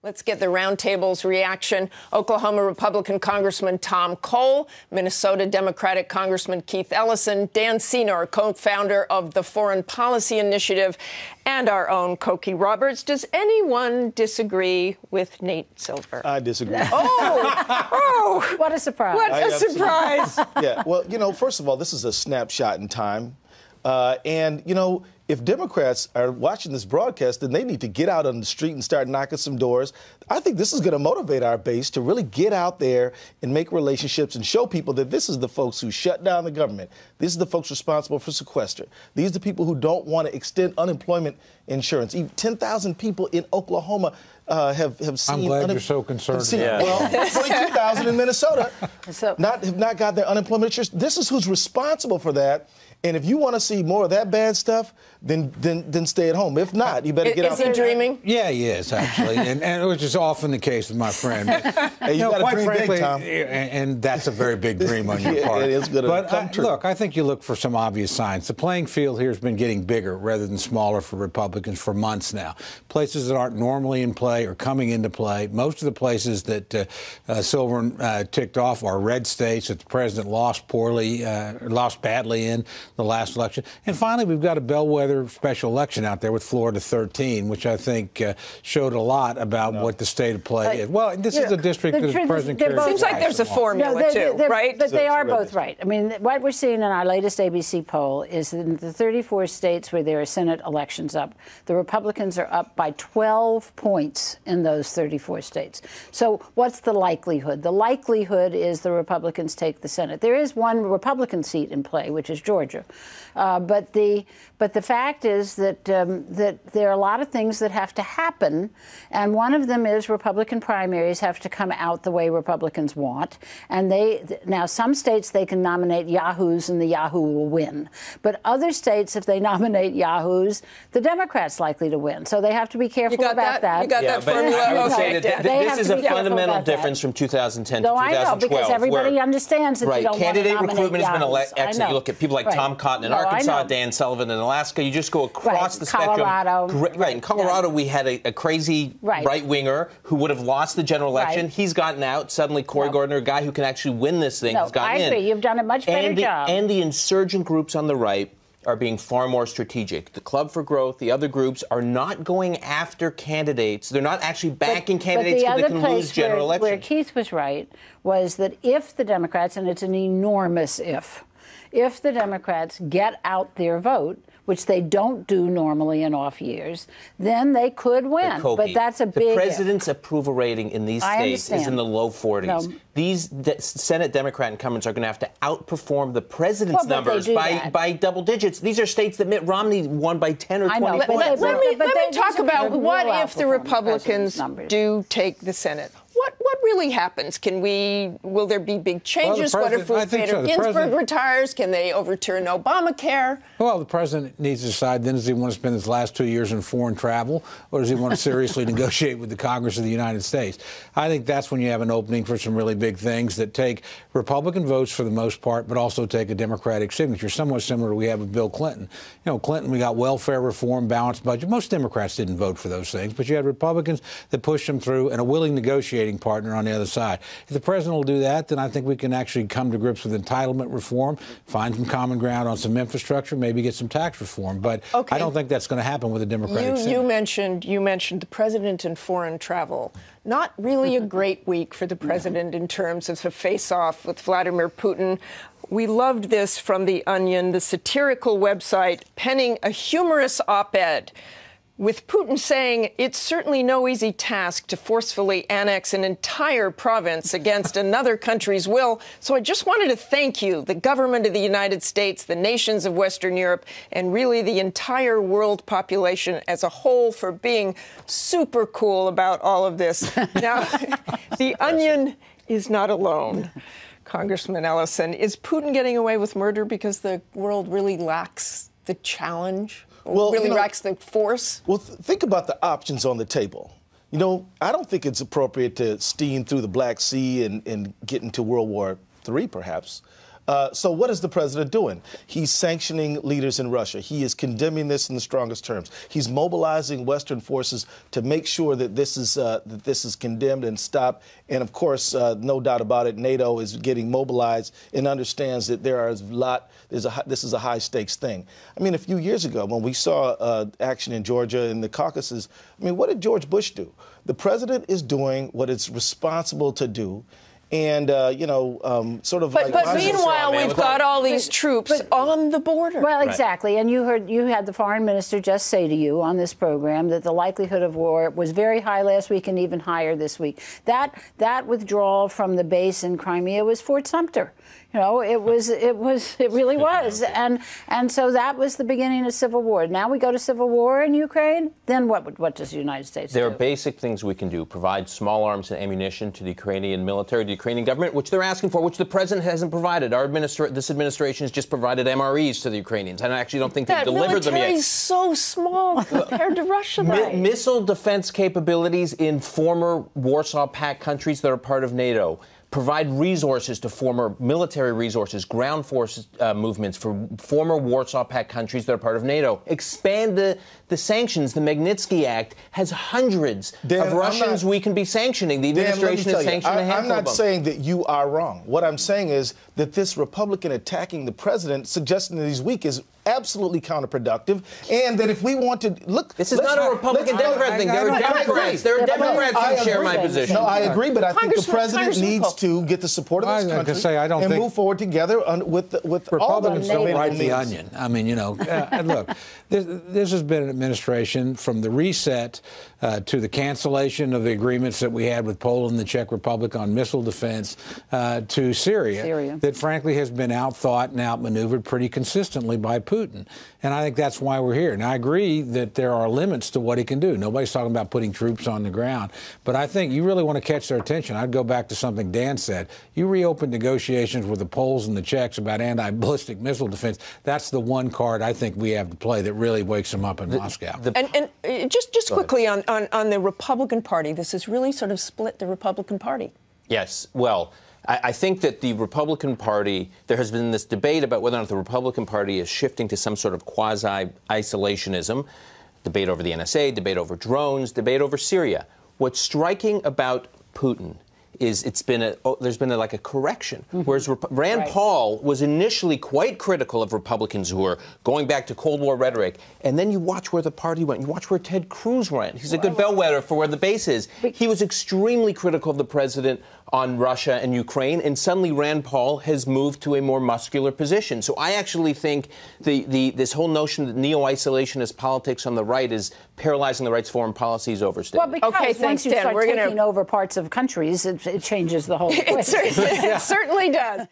Let's get the Roundtable's reaction. Oklahoma Republican Congressman Tom Cole, Minnesota Democratic Congressman Keith Ellison, Dan Senor, co-founder of the Foreign Policy Initiative, and our own Cokie Roberts. Does anyone disagree with Nate Silver? I disagree. Oh, what a surprise. What a surprise. Yeah, well, first of all, this is a snapshot in time. And if Democrats are watching this broadcast, then they need to get out on the street and start knocking some doors. I think this is going to motivate our base to really get out there and make relationships and show people that this is the folks who shut down the government. These are the folks responsible for sequester. These are the people who don't want to extend unemployment insurance. Even 10,000 people in Oklahoma have seen. I'm glad you're so concerned. Well, 22,000 in Minnesota have not got their unemployment insurance. This is who's responsible for that. And if you want to see more of that bad stuff, then stay at home. If not, you better get out there. Is he dreaming? Yeah, he is, actually. and which is often the case with my friend. Hey, you got to dream big, Tom. And that's a very big dream on your part. It is going to come true. Look, I think you look for some obvious signs. The playing field here has been getting bigger rather than smaller for Republicans for months now. Places that aren't normally in play are coming into play. Most of the places that Silver ticked off are red states that the president lost badly in the last election. And finally, we've got a bellwether special election out there with Florida 13, which I think showed a lot about what the state of play is. Well, this is a district that the president cares about. Seems like there's a formula, right? But they are both right. I mean, what we're seeing in our latest ABC poll is that in the 34 states where there are Senate elections up, the Republicans are up by 12 points in those 34 states. So what's the likelihood? The likelihood is the Republicans take the Senate. There is one Republican seat in play, which is Georgia. But the fact is that there are a lot of things that have to happen, and one of them is Republican primaries have to come out the way Republicans want. And now some states they can nominate yahoos and the yahoo will win, but other states if they nominate yahoos, the Democrats likely to win. So they have to be careful about that. You got that formula? I would say that this is a fundamental difference from 2010 to 2012. I know, because everybody understands that you don't candidate want to recruitment has been excellent. You look at people like Right. Tom Cotton in Arkansas, Dan Sullivan in Alaska. You just go across the Colorado. spectrum. Right. In Colorado, we had a crazy right-winger who would have lost the general election. Right. He's gotten out. Suddenly, Cory Gardner, a guy who can actually win this thing, has gotten in. I agree. You've done a much better job. And the insurgent groups on the right are being far more strategic. The Club for Growth, the other groups are not going after candidates. They're not actually backing candidates because they can lose general elections. Where Keith was right was that if the Democrats, and it's an enormous if the Democrats get out their vote, which they don't do normally in off years, then they could win. But that's a big The president's approval rating in these states is in the low 40s. No. These Senate Democrat incumbents are going to have to outperform the president's numbers by double digits. These are states that Mitt Romney won by 10 or 20 points. Let me talk about what if the Republicans do take the Senate. What really happens? Will there be big changes? What if Ruth Bader Ginsburg retires? Can they overturn Obamacare? Well, the president needs to decide then, does he want to spend his last 2 years in foreign travel, or does he want to seriously negotiate with the Congress of the United States? I think that's when you have an opening for some really big things that take Republican votes for the most part, but also take a Democratic signature, somewhat similar to what we have with Bill Clinton. Clinton, we got welfare reform, balanced budget. Most Democrats didn't vote for those things, but you had Republicans that pushed them through and a willing negotiating partner on the other side. If the president will do that, then I think we can actually come to grips with entitlement reform, find some common ground on some infrastructure, maybe get some tax reform. But I don't think that's going to happen with a Democratic Senate. You mentioned the president and foreign travel. Not really a great week for the president in terms of the face-off with Vladimir Putin. We loved this from The Onion, the satirical website, penning a humorous op-ed with Putin saying it's certainly no easy task to forcefully annex an entire province against another country's will. So I just wanted to thank you, the government of the United States, the nations of Western Europe, and really the entire world population as a whole for being super cool about all of this. Now, The Onion is not alone. Congressman Ellison, is Putin getting away with murder because the world really lacks the challenge? Really lacks the force? Well, think about the options on the table. I don't think it's appropriate to steam through the Black Sea and get into World War III, perhaps. So what is the president doing? He's sanctioning leaders in Russia. He is condemning this in the strongest terms. He's mobilizing Western forces to make sure that this is condemned and stopped. And of course, no doubt about it, NATO is getting mobilized and understands that this is a high stakes thing. I mean, a few years ago when we saw action in Georgia and the Caucasus, I mean, what did George Bush do? The president is doing what it's responsible to do. And, sort of like... But meanwhile, we've got all these troops on the border. Well, exactly. And you had the foreign minister just say to you on this program that the likelihood of war was very high last week and even higher this week. That withdrawal from the base in Crimea was Fort Sumter. You know, it really was. And so that was the beginning of civil war. Now we go to civil war in Ukraine. Then what does the United States do? There are basic things we can do. Provide small arms and ammunition to the Ukrainian military, the Ukrainian government, which they're asking for, which the president hasn't provided. This administration has just provided MREs to the Ukrainians. And I actually don't think they've delivered them yet. That military is so small compared to Russia. Missile defense capabilities in former Warsaw Pact countries that are part of NATO. Provide resources to former military resources, ground forces movements for former Warsaw Pact countries that are part of NATO. Expand the sanctions. The Magnitsky Act has hundreds of Russians we can be sanctioning. The administration has sanctioned a handful of them. I'm not saying that you are wrong. What I'm saying is that this Republican attacking the president, suggesting that he's weak, is absolutely counterproductive, and that if we want to look, this is not a Republican-Democrat thing. There are Democrats. There are Democrats who share my position. No, I agree, but I think the president needs to get the support of this country and move forward together with all the Republicans don't write the onion. I mean, look, this has been an administration from the reset to the cancellation of the agreements that we had with Poland and the Czech Republic on missile defense to Syria that frankly has been outthought and outmaneuvered pretty consistently by Putin. And I think that's why we're here. And I agree that there are limits to what he can do. Nobody's talking about putting troops on the ground. But I think you really want to catch their attention. I'd go back to something Dan said. You reopen negotiations with the Poles and the Czechs about anti-ballistic missile defense. That's the one card I think we have to play that really wakes them up in Moscow. And just quickly on the Republican Party, this has really sort of split the Republican Party. Yes. Well, I think that the Republican Party, there has been this debate about whether or not the Republican Party is shifting to some sort of quasi-isolationism, debate over the NSA, debate over drones, debate over Syria. What's striking about Putin is there's been a correction. Whereas Rand Paul was initially quite critical of Republicans who were going back to Cold War rhetoric. And then you watch where the party went. You watch where Ted Cruz went. He's a good bellwether for where the base is. He was extremely critical of the president on Russia and Ukraine, and suddenly Rand Paul has moved to a more muscular position. So I actually think this whole notion that neo-isolationist politics on the right is paralyzing the right's foreign policy is overstated. Well, because once you start taking over parts of countries, it changes the whole equation. It certainly does.